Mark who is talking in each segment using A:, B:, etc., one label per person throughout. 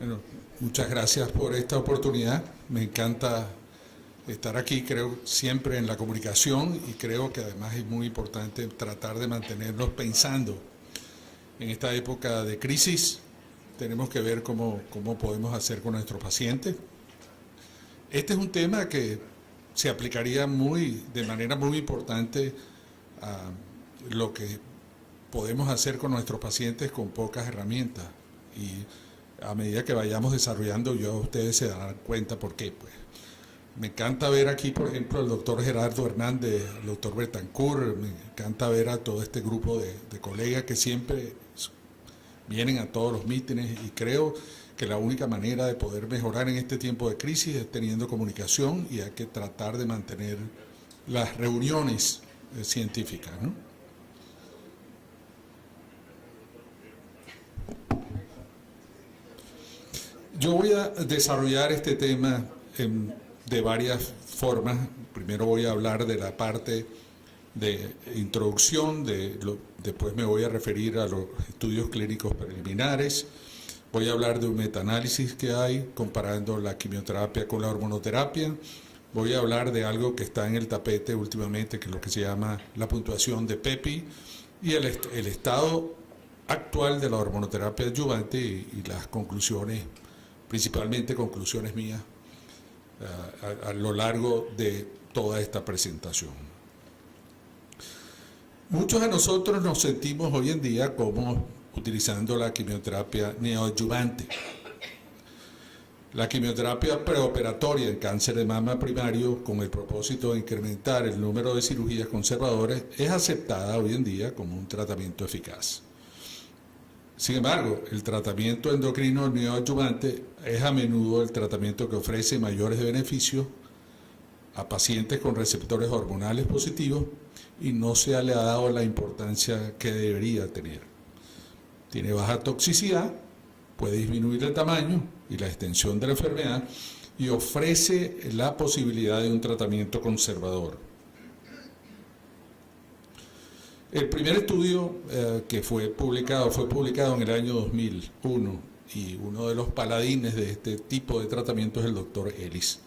A: Bueno, muchas gracias por esta oportunidad. Me encanta estar aquí, creo siempre en la comunicación y creo que además es muy importante tratar de mantenernos pensando en esta época de crisis. Tenemos que ver cómo podemos hacer con nuestros pacientes. Este es un tema que se aplicaría de manera muy importante a lo que podemos hacer con nuestros pacientes con pocas herramientas. Y a medida que vayamos desarrollando, ustedes se darán cuenta por qué. Pues me encanta ver aquí, por ejemplo, al doctor Gerardo Hernández, al doctor Betancourt, me encanta ver a todo este grupo de colegas que siempre vienen a todos los mítines, y creo que la única manera de poder mejorar en este tiempo de crisis es teniendo comunicación, y hay que tratar de mantener las reuniones científicas, ¿no? Yo voy a desarrollar este tema de varias formas. Primero voy a hablar de la parte de introducción, después me voy a referir a los estudios clínicos preliminares. Voy a hablar de un metaanálisis que hay comparando la quimioterapia con la hormonoterapia. Voy a hablar de algo que está en el tapete últimamente, que es lo que se llama la puntuación de PEPI, y el estado actual de la hormonoterapia adyuvante y las conclusiones, principalmente conclusiones mías, a lo largo de toda esta presentación. Muchos de nosotros nos sentimos hoy en día como utilizando la quimioterapia neoadyuvante. La quimioterapia preoperatoria en cáncer de mama primario, con el propósito de incrementar el número de cirugías conservadoras, es aceptada hoy en día como un tratamiento eficaz. Sin embargo, el tratamiento endocrino neoadyuvante es a menudo el tratamiento que ofrece mayores beneficios a pacientes con receptores hormonales positivos y no se le ha dado la importancia que debería tener. Tiene baja toxicidad, puede disminuir el tamaño y la extensión de la enfermedad y ofrece la posibilidad de un tratamiento conservador. El primer estudio que fue publicado en el año 2001, y uno de los paladines de este tipo de tratamiento es el doctor Ellis.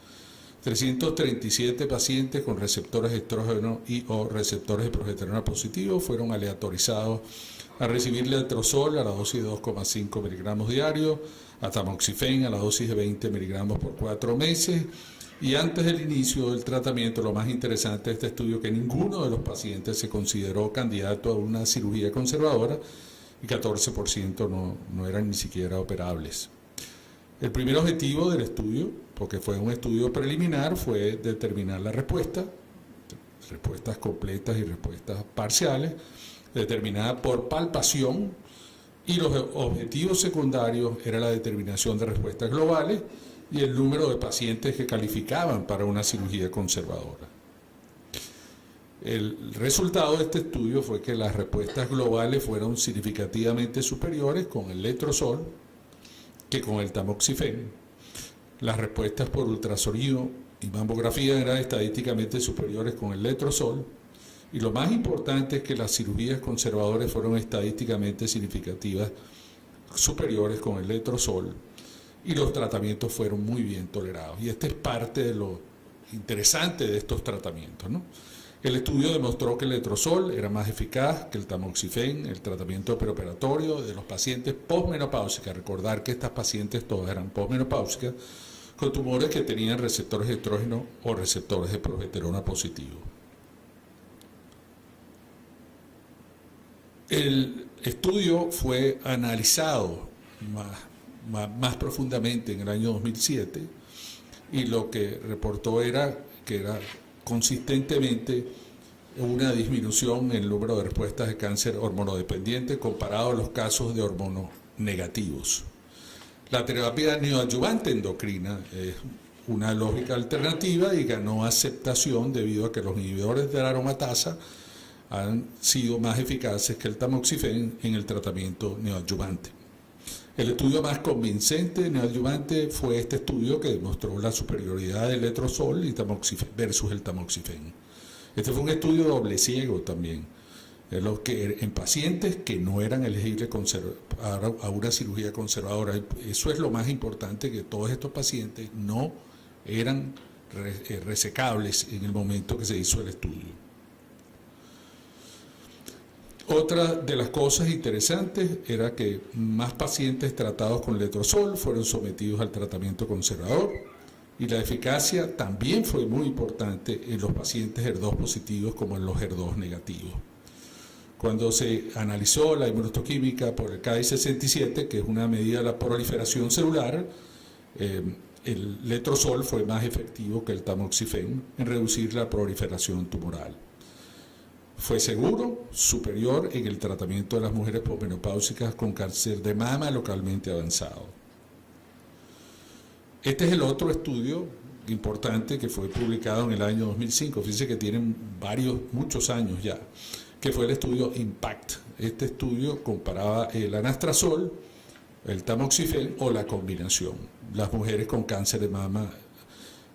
A: 337 pacientes con receptores de estrógeno o receptores de progesterona positivos fueron aleatorizados a recibir letrozol a la dosis de 2,5 miligramos diarios, a tamoxifen a la dosis de 20 miligramos por 4 meses, y antes del inicio del tratamiento, lo más interesante de este estudio, que ninguno de los pacientes se consideró candidato a una cirugía conservadora y 14% no eran ni siquiera operables. El primer objetivo del estudio, porque fue un estudio preliminar, fue determinar la respuestas completas y respuestas parciales, determinada por palpación, y los objetivos secundarios era la determinación de respuestas globales y el número de pacientes que calificaban para una cirugía conservadora. El resultado de este estudio fue que las respuestas globales fueron significativamente superiores con el letrozol que con el tamoxifen. Las respuestas por ultrasonido y mamografía eran estadísticamente superiores con el letrozol, y lo más importante es que las cirugías conservadoras fueron estadísticamente significativas superiores con el letrozol, y los tratamientos fueron muy bien tolerados. Y esta es parte de lo interesante de estos tratamientos, ¿no? El estudio demostró que el letrozol era más eficaz que el tamoxifen, el tratamiento preoperatorio de los pacientes posmenopáusicas. Recordar que estas pacientes todas eran posmenopáusicas, con tumores que tenían receptores de estrógeno o receptores de progesterona positivos. El estudio fue analizado más profundamente en el año 2007, y lo que reportó era que era consistentemente una disminución en el número de respuestas de cáncer hormonodependiente comparado a los casos de hormononegativos. La terapia neoadyuvante endocrina es una lógica alternativa y ganó aceptación debido a que los inhibidores de la aromatasa han sido más eficaces que el tamoxifen en el tratamiento neoadyuvante. El estudio más convincente neoadyuvante fue este estudio que demostró la superioridad del letrozol y tamoxifen versus el tamoxifen. Este fue un estudio doble ciego también, en pacientes que no eran elegibles a una cirugía conservadora. Eso es lo más importante, que todos estos pacientes no eran resecables en el momento que se hizo el estudio. Otra de las cosas interesantes era que más pacientes tratados con letrozol fueron sometidos al tratamiento conservador, y la eficacia también fue muy importante en los pacientes HER2 positivos como en los HER2 negativos. Cuando se analizó la inmunohistoquímica por el Ki-67, que es una medida de la proliferación celular, el letrozol fue más efectivo que el tamoxifen en reducir la proliferación tumoral. Fue seguro, superior en el tratamiento de las mujeres posmenopáusicas con cáncer de mama localmente avanzado. Este es el otro estudio importante que fue publicado en el año 2005. Fíjense que tienen muchos años ya, que fue el estudio IMPACT. Este estudio comparaba el anastrozol, el tamoxifen o la combinación. Las mujeres con cáncer de mama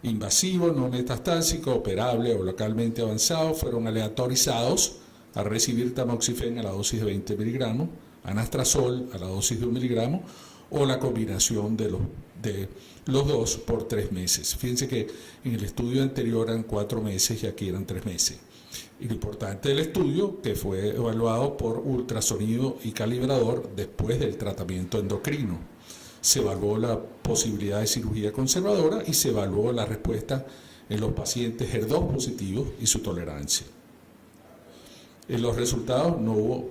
A: invasivo, no metastásico, operable o localmente avanzado fueron aleatorizados a recibir tamoxifen a la dosis de 20 miligramos, anastrozol a la dosis de 1 miligramo o la combinación de los dos por 3 meses. Fíjense que en el estudio anterior eran 4 meses y aquí eran 3 meses. Y lo importante del estudio, que fue evaluado por ultrasonido y calibrador después del tratamiento endocrino. Se evaluó la posibilidad de cirugía conservadora y se evaluó la respuesta en los pacientes HER2 positivos y su tolerancia. En los resultados no hubo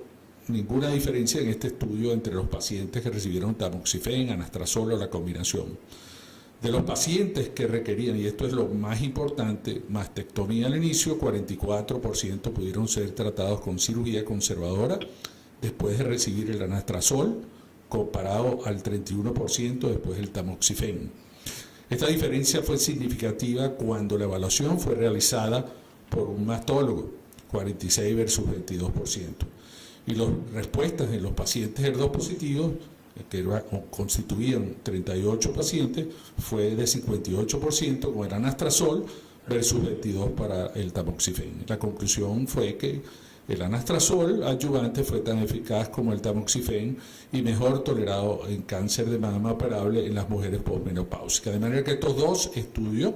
A: ninguna diferencia en este estudio entre los pacientes que recibieron tamoxifen, anastrozol o la combinación. De los pacientes que requerían, y esto es lo más importante, mastectomía al inicio, 44% pudieron ser tratados con cirugía conservadora después de recibir el anastrozol, comparado al 31% después del tamoxifen. Esta diferencia fue significativa cuando la evaluación fue realizada por un mastólogo, 46 versus 22%. Y las respuestas en los pacientes HER2 positivos, que constituían 38 pacientes, fue de 58% con el anastrozol versus 22% para el tamoxifen. La conclusión fue que el anastrozol adyuvante fue tan eficaz como el tamoxifen y mejor tolerado en cáncer de mama operable en las mujeres posmenopáusicas. De manera que estos dos estudios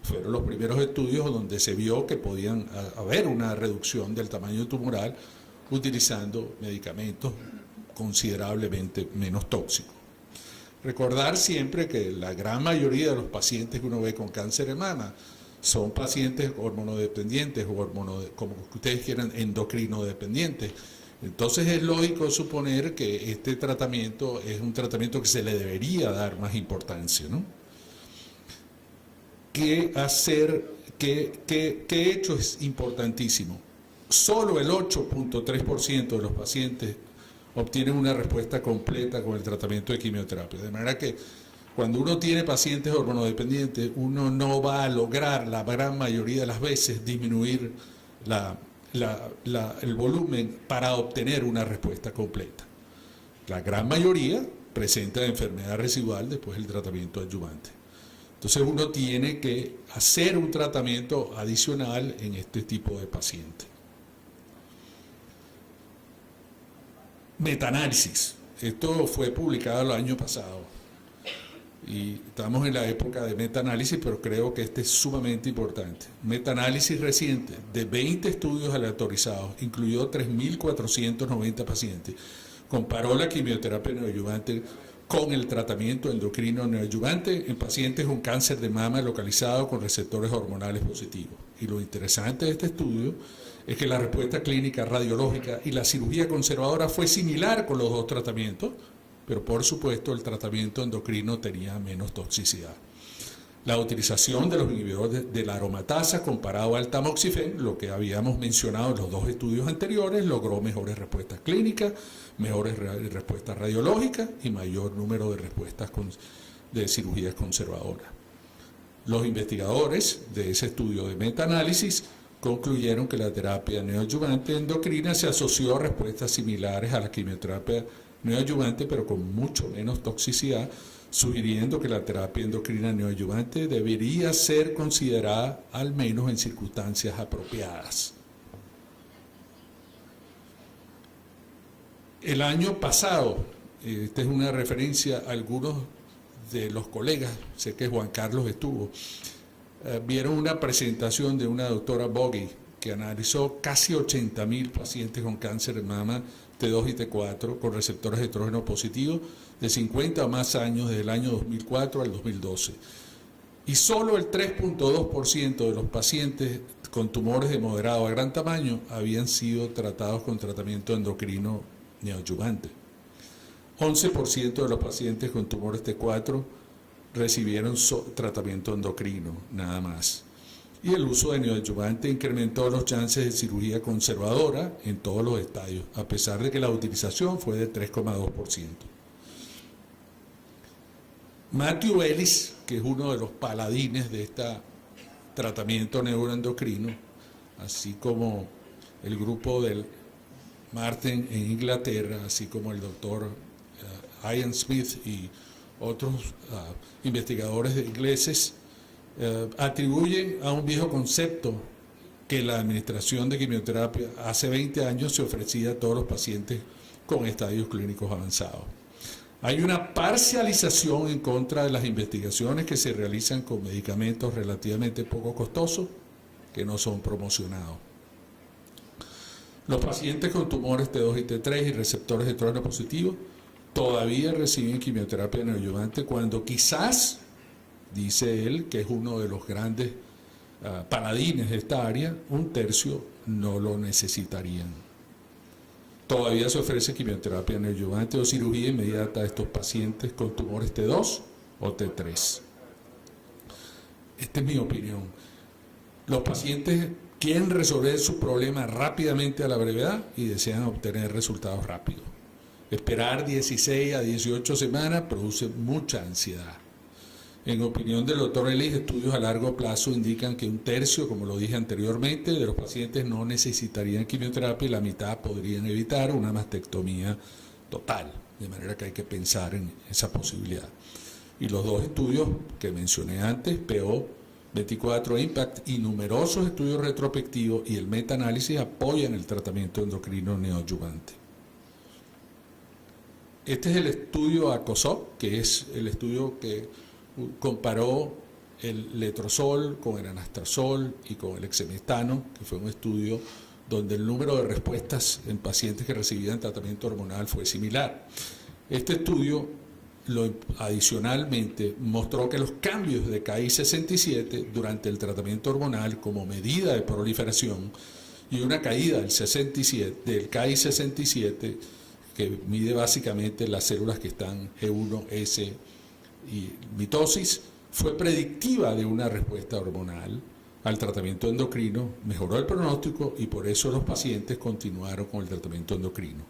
A: fueron los primeros estudios donde se vio que podían haber una reducción del tamaño tumoral utilizando medicamentos considerablemente menos tóxicos. Recordar siempre que la gran mayoría de los pacientes que uno ve con cáncer de mama son pacientes hormonodependientes o como ustedes quieran, endocrinodependientes. Entonces es lógico suponer que este tratamiento es un tratamiento que se le debería dar más importancia, ¿no? ¿Qué hacer? ¿Qué hecho es importantísimo? Solo el 8.3% de los pacientes obtienen una respuesta completa con el tratamiento de quimioterapia. De manera que cuando uno tiene pacientes hormonodependientes, uno no va a lograr la gran mayoría de las veces disminuir el volumen para obtener una respuesta completa. La gran mayoría presenta enfermedad residual después del tratamiento adyuvante. Entonces uno tiene que hacer un tratamiento adicional en este tipo de pacientes. Metaanálisis. Esto fue publicado el año pasado. Y estamos en la época de metaanálisis, pero creo que este es sumamente importante. Metaanálisis reciente de 20 estudios aleatorizados, incluyó 3.490 pacientes. Comparó la quimioterapia neoadyuvante con el tratamiento endocrino neoadyuvante en pacientes con cáncer de mama localizado con receptores hormonales positivos. Y lo interesante de este estudio es que la respuesta clínica radiológica y la cirugía conservadora fue similar con los dos tratamientos, pero por supuesto el tratamiento endocrino tenía menos toxicidad. La utilización de los inhibidores de la aromatasa comparado al tamoxifen, lo que habíamos mencionado en los dos estudios anteriores, logró mejores respuestas clínicas, mejores respuestas radiológicas y mayor número de respuestas de cirugías conservadoras. Los investigadores de ese estudio de metaanálisis concluyeron que la terapia neoadyuvante endocrina se asoció a respuestas similares a la quimioterapia neoadyuvante, pero con mucho menos toxicidad, sugiriendo que la terapia endocrina neoadyuvante debería ser considerada al menos en circunstancias apropiadas. El año pasado, esta es una referencia a algunos de los colegas, sé que Juan Carlos estuvo, vieron una presentación de una doctora Bogie que analizó casi 80.000 pacientes con cáncer de mama T2 y T4 con receptores de estrógeno positivos de 50 o más años desde el año 2004 al 2012. Y solo el 3.2% de los pacientes con tumores de moderado a gran tamaño habían sido tratados con tratamiento endocrino neoadyuvante. 11% de los pacientes con tumores T4 recibieron tratamiento endocrino, nada más. Y el uso de neoadyuvante incrementó los chances de cirugía conservadora en todos los estadios, a pesar de que la utilización fue de 3,2%. Matthew Ellis, que es uno de los paladines de este tratamiento neuroendocrino, así como el grupo del Martin en Inglaterra, así como el doctor Ian Smith y otros investigadores ingleses, atribuyen a un viejo concepto que la administración de quimioterapia hace 20 años se ofrecía a todos los pacientes con estadios clínicos avanzados. Hay una parcialización en contra de las investigaciones que se realizan con medicamentos relativamente poco costosos que no son promocionados. Los pacientes con tumores T2 y T3 y receptores de estrógeno positivos todavía reciben quimioterapia neoadyuvante cuando quizás, dice él, que es uno de los grandes paladines de esta área, un tercio no lo necesitarían. Todavía se ofrece quimioterapia neoadyuvante o cirugía inmediata a estos pacientes con tumores T2 o T3. Esta es mi opinión. Los pacientes quieren resolver su problema rápidamente a la brevedad y desean obtener resultados rápidos. Esperar 16 a 18 semanas produce mucha ansiedad. En opinión del doctor Ellis, estudios a largo plazo indican que un tercio, como lo dije anteriormente, de los pacientes no necesitarían quimioterapia y la mitad podrían evitar una mastectomía total, de manera que hay que pensar en esa posibilidad. Y los dos estudios que mencioné antes, PO24 Impact y numerosos estudios retrospectivos y el metaanálisis apoyan el tratamiento endocrino neoadyuvante. Este es el estudio ACOSOP, que es el estudio que comparó el letrozol con el anastrozol y con el exemestano, que fue un estudio donde el número de respuestas en pacientes que recibían tratamiento hormonal fue similar. Este estudio adicionalmente mostró que los cambios de Ki-67 durante el tratamiento hormonal como medida de proliferación y una caída del Ki-67, que mide básicamente las células que están G1S y mitosis, fue predictiva de una respuesta hormonal al tratamiento endocrino, mejoró el pronóstico y por eso los pacientes continuaron con el tratamiento endocrino.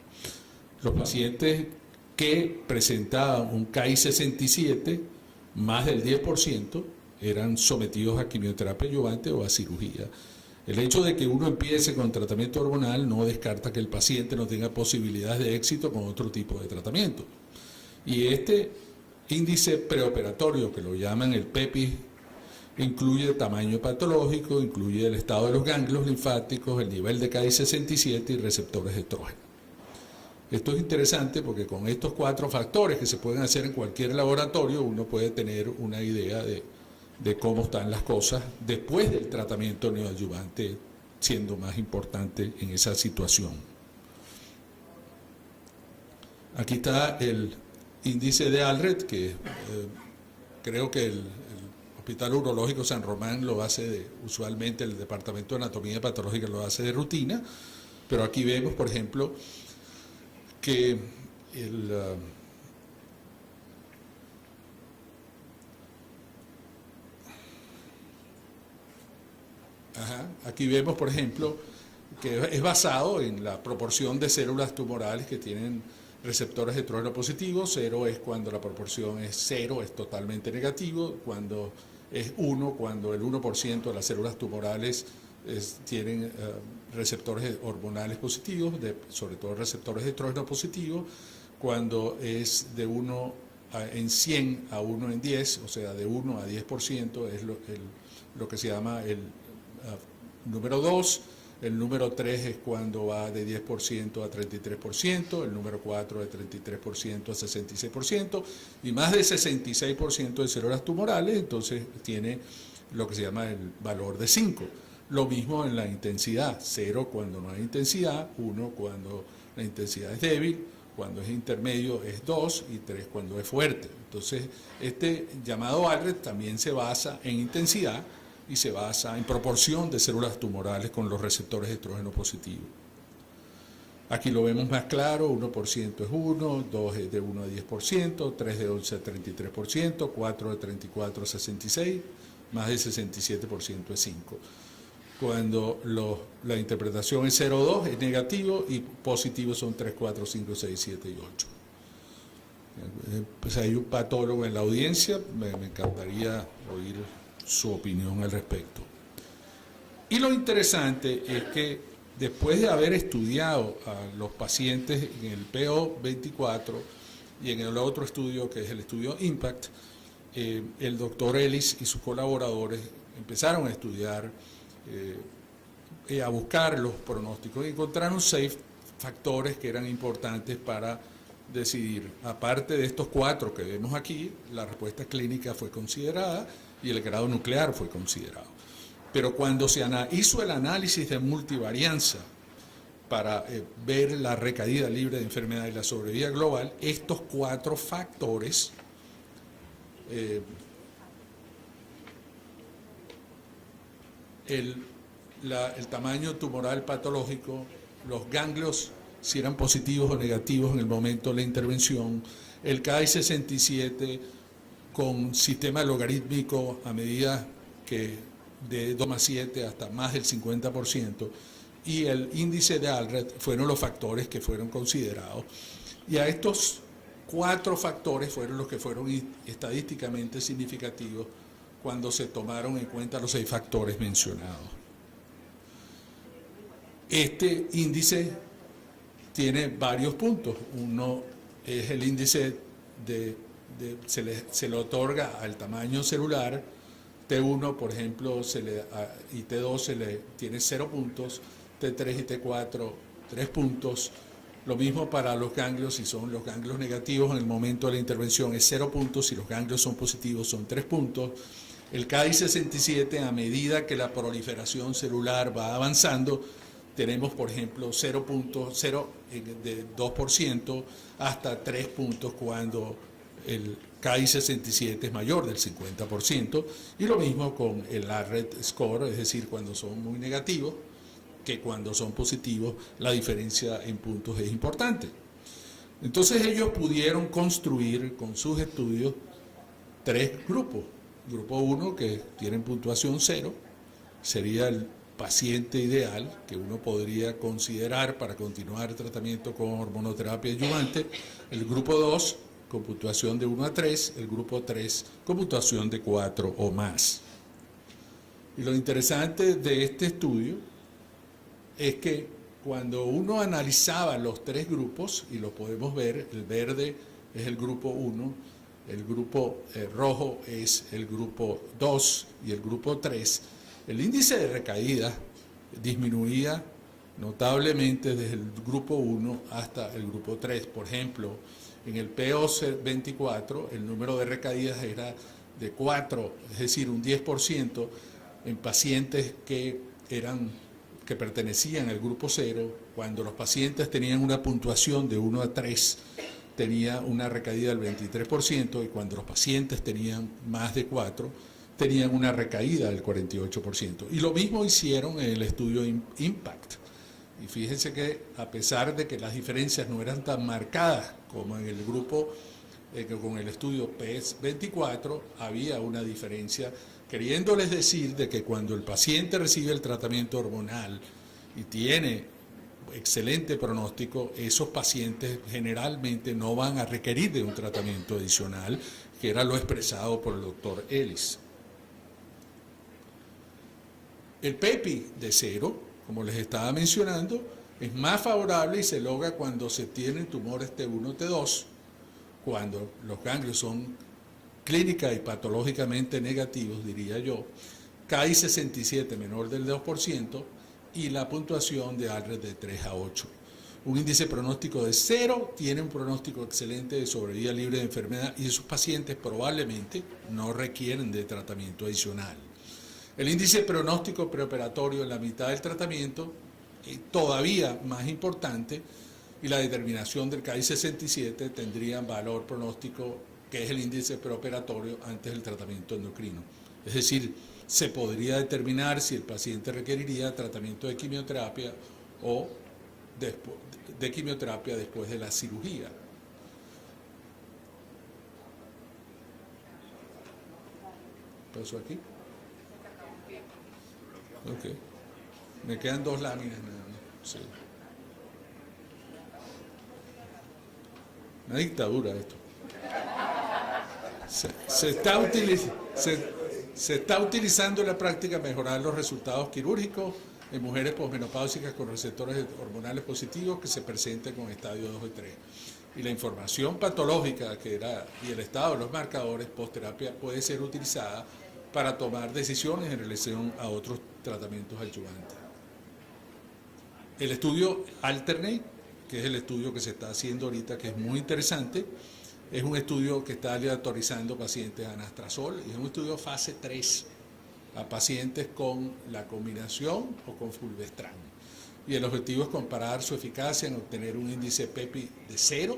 A: Los pacientes que presentaban un Ki-67, más del 10%, eran sometidos a quimioterapia adyuvante o a cirugía. El hecho de que uno empiece con tratamiento hormonal no descarta que el paciente no tenga posibilidades de éxito con otro tipo de tratamiento. Y este índice preoperatorio, que lo llaman el PEPI, incluye tamaño patológico, incluye el estado de los ganglios linfáticos, el nivel de Ki-67 y receptores de estrógeno. Esto es interesante porque con estos 4 factores que se pueden hacer en cualquier laboratorio, uno puede tener una idea de cómo están las cosas después del tratamiento neoadyuvante, siendo más importante en esa situación. Aquí está el índice de Aldred, que creo que el Hospital Urológico San Román lo hace usualmente el Departamento de Anatomía Patológica lo hace de rutina, pero aquí vemos, por ejemplo, que aquí vemos, por ejemplo, que es basado en la proporción de células tumorales que tienen receptores de estrógeno positivo. 0 es cuando la proporción es 0, es totalmente negativo. Cuando es 1, cuando el 1% de las células tumorales tienen receptores hormonales positivos, sobre todo receptores de estrógeno positivo. Cuando es de 1 en 100 a 1 en 10, o sea, de 1 a 10% es lo que se llama el número 2, el número 3 es cuando va de 10% a 33%, el número 4 de 33% a 66%, y más de 66% de células tumorales, entonces tiene lo que se llama el valor de 5. Lo mismo en la intensidad, 0 cuando no hay intensidad, 1 cuando la intensidad es débil, cuando es intermedio es 2 y 3 cuando es fuerte. Entonces, este llamado ALRED también se basa en intensidad y se basa en proporción de células tumorales con los receptores de estrógeno positivo. Aquí lo vemos más claro, 1% es 1, 2 es de 1 a 10%, 3 de 11 a 33%, 4 de 34 a 66, más del 67% es 5. Cuando la interpretación es 0, 2 es negativo y positivo son 3, 4, 5, 6, 7 y 8. Pues hay un patólogo en la audiencia, me encantaría oír su opinión al respecto. Y lo interesante es que después de haber estudiado a los pacientes en el PO24 y en el otro estudio que es el estudio IMPACT, el doctor Ellis y sus colaboradores empezaron a estudiar, a buscar los pronósticos y encontraron 6 factores que eran importantes para decidir. Aparte de estos 4 que vemos aquí, la respuesta clínica fue considerada y el grado nuclear fue considerado. Pero cuando se hizo el análisis de multivarianza para ver la recaída libre de enfermedad y la sobrevida global, estos 4 factores el tamaño tumoral patológico, los ganglios, si eran positivos o negativos en el momento de la intervención, el Ki-67 con sistema logarítmico a medida que de 2,7 hasta más del 50%, y el índice de ALRED fueron los factores que fueron considerados. Y a estos 4 factores fueron los que fueron estadísticamente significativos cuando se tomaron en cuenta los 6 factores mencionados. Este índice tiene varios puntos. Uno es el índice se le otorga al tamaño celular. T1, por ejemplo, y T2 tiene 0 puntos, T3 y T4 3 puntos. Lo mismo para los ganglios, si son los ganglios negativos en el momento de la intervención es 0 puntos, si los ganglios son positivos son 3 puntos. El Ki-67, a medida que la proliferación celular va avanzando, tenemos, por ejemplo, 0.0 de 2% hasta 3 puntos cuando el Ki-67 es mayor del 50%, y lo mismo con el ALRED score, es decir, cuando son muy negativos, que cuando son positivos, la diferencia en puntos es importante. Entonces ellos pudieron construir con sus estudios 3 grupos. Grupo 1, que tienen puntuación 0, sería el paciente ideal que uno podría considerar para continuar el tratamiento con hormonoterapia adyuvante. El grupo 2, con puntuación de 1 a 3, el grupo 3, con puntuación de 4 o más. Y lo interesante de este estudio es que cuando uno analizaba los 3 grupos, y lo podemos ver, el verde es el grupo 1, el grupo rojo es el grupo 2 y el grupo 3, el índice de recaída disminuía notablemente desde el grupo 1 hasta el grupo 3. Por ejemplo, en el PO24 el número de recaídas era de 4, es decir, un 10% en pacientes que pertenecían al grupo 0, cuando los pacientes tenían una puntuación de 1 a 3, tenía una recaída del 23%, y cuando los pacientes tenían más de 4, tenían una recaída del 48%. Y lo mismo hicieron en el estudio IMPACT. Y fíjense que a pesar de que las diferencias no eran tan marcadas como en el grupo, con el estudio PES24, había una diferencia, queriéndoles decir de que cuando el paciente recibe el tratamiento hormonal y tiene excelente pronóstico, esos pacientes generalmente no van a requerir de un tratamiento adicional, que era lo expresado por el doctor Ellis. El PEPI de 0, como les estaba mencionando, es más favorable y se logra cuando se tienen tumores T1, T2, cuando los ganglios son clínica y patológicamente negativos, diría yo, Ki-67 menor del 2%, y la puntuación de Aldred de 3 a 8. Un índice pronóstico de 0 tiene un pronóstico excelente de sobrevida libre de enfermedad y esos pacientes probablemente no requieren de tratamiento adicional. El índice pronóstico preoperatorio en la mitad del tratamiento es todavía más importante y la determinación del KI67 tendría valor pronóstico, que es el índice preoperatorio antes del tratamiento endocrino. Es decir, se podría determinar si el paciente requeriría tratamiento de quimioterapia o de quimioterapia después de la cirugía. ¿Pasó aquí? Ok. Me quedan 2 láminas nada más. Sí. Una dictadura esto. Se está utilizando en la práctica mejorar los resultados quirúrgicos en mujeres posmenopáusicas con receptores hormonales positivos que se presenten con estadio 2 y 3. Y la información patológica y el estado de los marcadores post-terapia puede ser utilizada para tomar decisiones en relación a otros tratamientos adyuvantes. El estudio Alternate, que es el estudio que se está haciendo ahorita, que es muy interesante, es un estudio que está aleatorizando pacientes a anastrozol y es un estudio fase 3 a pacientes con la combinación o con fulvestrant. Y el objetivo es comparar su eficacia en obtener un índice PEPI de 0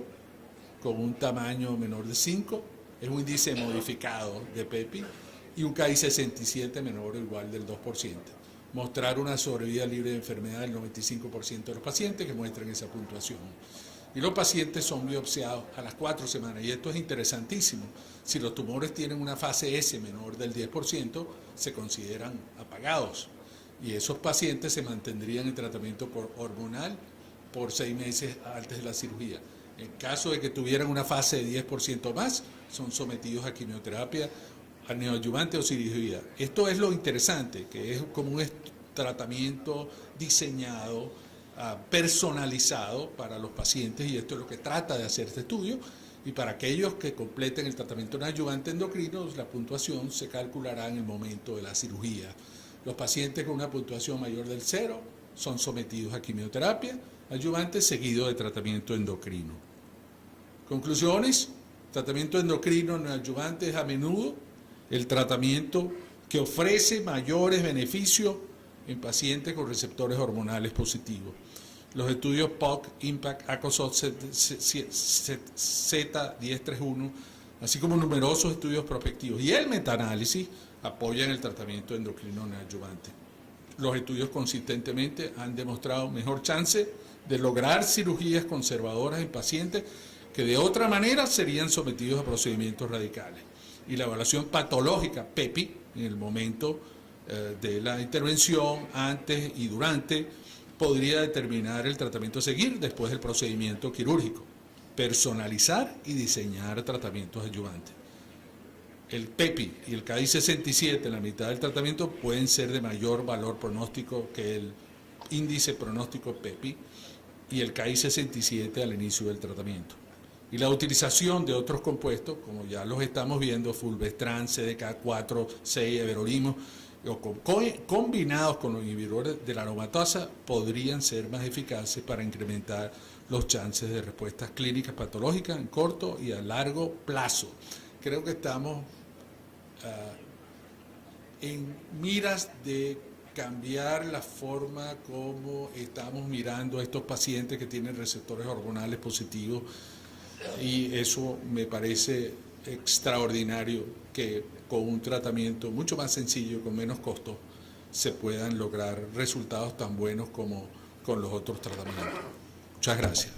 A: con un tamaño menor de 5, es un índice modificado de PEPI, y un KI67 menor o igual del 2%. Mostrar una sobrevida libre de enfermedad del 95% de los pacientes que muestran esa puntuación. Y los pacientes son biopsiados a las 4 semanas, y esto es interesantísimo. Si los tumores tienen una fase S menor del 10%, se consideran apagados. Y esos pacientes se mantendrían en tratamiento hormonal por 6 meses antes de la cirugía. En caso de que tuvieran una fase de 10% más, son sometidos a quimioterapia, a neoadyuvante o cirugía. Esto es lo interesante, que es como un tratamiento diseñado, personalizado para los pacientes, y esto es lo que trata de hacer este estudio. Y para aquellos que completen el tratamiento neoadyuvante endocrino, la puntuación se calculará en el momento de la cirugía. Los pacientes con una puntuación mayor del 0 son sometidos a quimioterapia adyuvante seguido de tratamiento endocrino. Conclusiones: tratamiento endocrino neoadyuvante es a menudo el tratamiento que ofrece mayores beneficios en pacientes con receptores hormonales positivos. Los estudios POC, IMPACT, ACOSOT, Z1031, así como numerosos estudios prospectivos y el metaanálisis apoyan el tratamiento endocrino neoadyuvante. Los estudios consistentemente han demostrado mejor chance de lograr cirugías conservadoras en pacientes que de otra manera serían sometidos a procedimientos radicales. Y la evaluación patológica PEPI en el momento de la intervención, antes y durante, podría determinar el tratamiento a seguir después del procedimiento quirúrgico, personalizar y diseñar tratamientos adyuvantes. El PEPI y el KI67 en la mitad del tratamiento pueden ser de mayor valor pronóstico que el índice pronóstico PEPI y el KI67 al inicio del tratamiento. Y la utilización de otros compuestos, como ya los estamos viendo, fulvestrant, CDK4, 6, everolimus, o combinados con los inhibidores de la aromatasa, podrían ser más eficaces para incrementar los chances de respuestas clínicas patológicas en corto y a largo plazo. Creo que estamos en miras de cambiar la forma como estamos mirando a estos pacientes que tienen receptores hormonales positivos, y eso me parece extraordinario, que con un tratamiento mucho más sencillo, con menos costo, se puedan lograr resultados tan buenos como con los otros tratamientos. Muchas gracias.